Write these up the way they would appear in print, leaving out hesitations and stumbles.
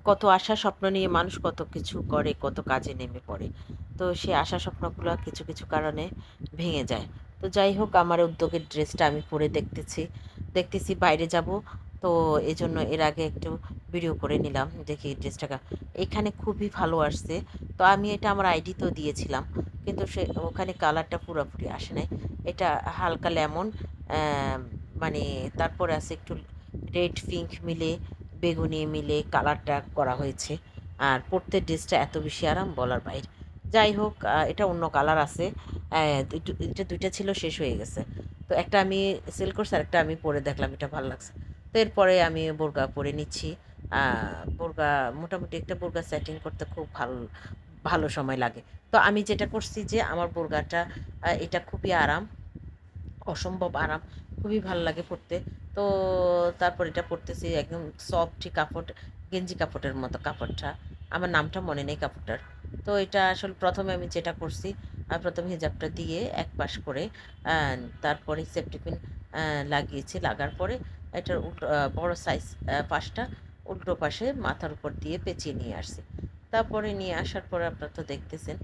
কত আশা স্বপ্ন নিয়ে মানুষ কত কিছু করে, কত কাজে নেমে পড়ে। তো সেই আশা স্বপ্নগুলো কিছু, কিছু কারণে ভেঙে যায়। তো যাই হোক আমার উদ্যোগের ড্রেসটা আমি পরে দেখতেছি বাইরে যাব। তো এজন্য এর আগে একটু ভিডিও করে নিলাম। দেখি ড্রেসটা এখানে খুবই ভালো আসছে। তো আমি এটা আমার আইডিতেও দিয়েছিলাম। কিন্তু ওখানে কালারটা পুরাপুরি আসে নাই। এটা হালকা লেমন অ্যা মানে তারপরে আছে একটু রেড পিঙ্ক মিলে বেগুনি মিলে কালারটা করা হয়েছে। আর পরতে ড্রেসটা এত বেশি আরাম বলার বাইরে। যাই হোক এটা অন্য কালার আছে। এটা ২ টা ছিল শেষ হয়ে গেছে। তো একটা আমি সেল করছি আরেকটা আমি পরে দেখলাম এটা ভাল লাগছে। তো এরপরে আমি বোরকা পরে নিচ্ছি। আ বোরকা মোটামুটি একটা বোরকা সেটিং করতে খুব ভালো সময় লাগে। তো আমি যেটা করছি যে আমার বোরকাটা এটা খুবই আরাম। অসম্ভব আরাম। খুবই ভাল লাগে পড়তে। তো তারপর এটা পড়তেছি একদম সফটই কাপড়, গেঞ্জি কাপড়ের মতো কাপড়টা। আমার নামটা মনে নেই কাপড়টার। তো এটা আসলে ১ম এ আমি যেটা করছি, ১ম হিজাবটা দিয়ে এক পাশ করে আ তারপরে সেফটি পিন লাগিয়েছি। লাগার পরে এটার বড় সাইজ পাশটা উল্টো পাশে মাথার উপর দিয়ে পেঁচিয়ে নিয়ে আসছি। তারপরে নিয়ে আসার পরে আপনারা তো দেখতেছেন।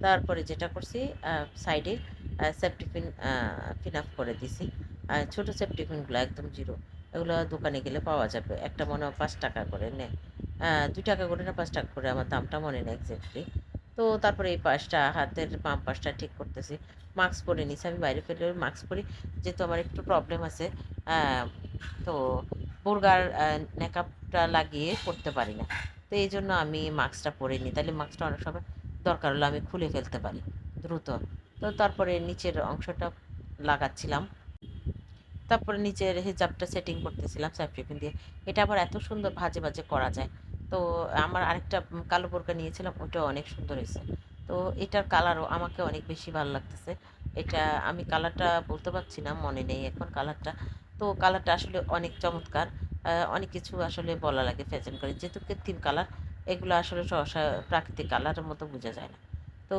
তারপরে যেটা করছি সাইডে সেফটি পিন পিন আপ করে দিছি। ছোট সেফটি পিনগুলো একদম 0। এগুলো দোকানে গেলে পাওয়া যাবে। একটা মনে হয় ৳৫ করে নেয়। ৳২ করে না ৳৫ করে আমার দামটা মনে নেই এক্সাক্টলি। তো তারপরে এই পাশটা হাতের বাম পাশটা ঠিক করতেছি। মাস্ক পরে নিছি। আমি বাইরে ফেললেও মাস্ক পরি। যেহেতু আমার একটু প্রবলেম আছে। আ তো বোরগার নেকাবটা লাগিয়ে পড়তে পারি না। তো এইজন্য আমি মাস্কটা পরে নিই। তাইলে মাস্কটা অনেক সময় দরকার হলে আমি খুলে ফেলতে পারি দ্রুত। তো তারপরে নিচের অংশটা লাগাচ্ছিলাম। তারপরে নিচের হিজাবটা সেটিং করতেছিলাম স্যাফরিপিন দিয়ে। এটা আবার এত সুন্দর ভাঁজে করা যায়। তো আমার আরেকটা কালো বোরকা নিয়েছিলাম ওটাও অনেক সুন্দর হইছে। তো এটার কালারও আমাকে অনেক বেশি ভাল লাগতেছে। এটা আমি কালারটা বলতে পারছি না, মনে নেই এখন কালারটা। তো কালারটা আসলে অনেক চমৎকার। অনেক কিছু আসলে বলা লাগে ফ্যাশন করে। যেহেতু কৃত্রিম কালার, এগুলো আসলে সহসা প্রাকৃতিক কালারের মতো বোঝা যায় না। তো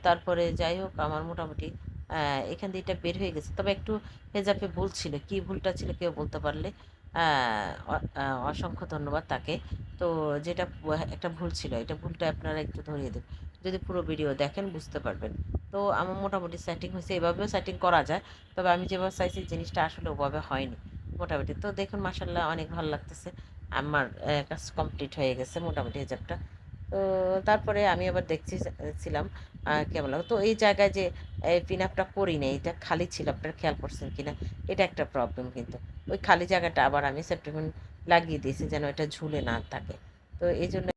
তারপরে যাই হোক আমার মোটামুটি এখান দিয়ে এটা বের হয়ে গেছে। তবে একটু হেজাবে ভুল ছিল। কি ভুলটা ছিল কেউ বলতে পারলে আ অ আ অসংখ্য ধন্যবাদ তাকে। তো যেটা একটা ভুল ছিল, এটা ভুলটা আপনারা একটু ধরিয়ে দেন। যদি পুরো ভিডিও দেখেন বুঝতে পারবেন। তো আমার মোটামুটি সেটিং হইছে। এভাবেও সেটিং করা যায়। তবে আমি যেভাবে চাইছি জিনিসটা আসলে ওভাবে হয়নি। মোটামুটি। তো দেখুন মাশাআল্লাহ অনেক ভালো লাগতেছে। আমার কাজ কমপ্লিট হয়ে গেছে মোটামুটি হিজাবটা। তো তারপরে আমি আবার ছিলাম কেমন লাগলো। তো এই জায়গায় যে পিন আপটা করি নাই, এটা খালি ছিল। আপনারা খেয়াল করছেন কিনা? এটা একটা প্রবলেম কিন্তু। ওই খালি জায়গাটা আবার আমি সেফটি পিন লাগিয়ে দিয়েছি যেন এটা ঝুলে না থাকে। তো এজন্য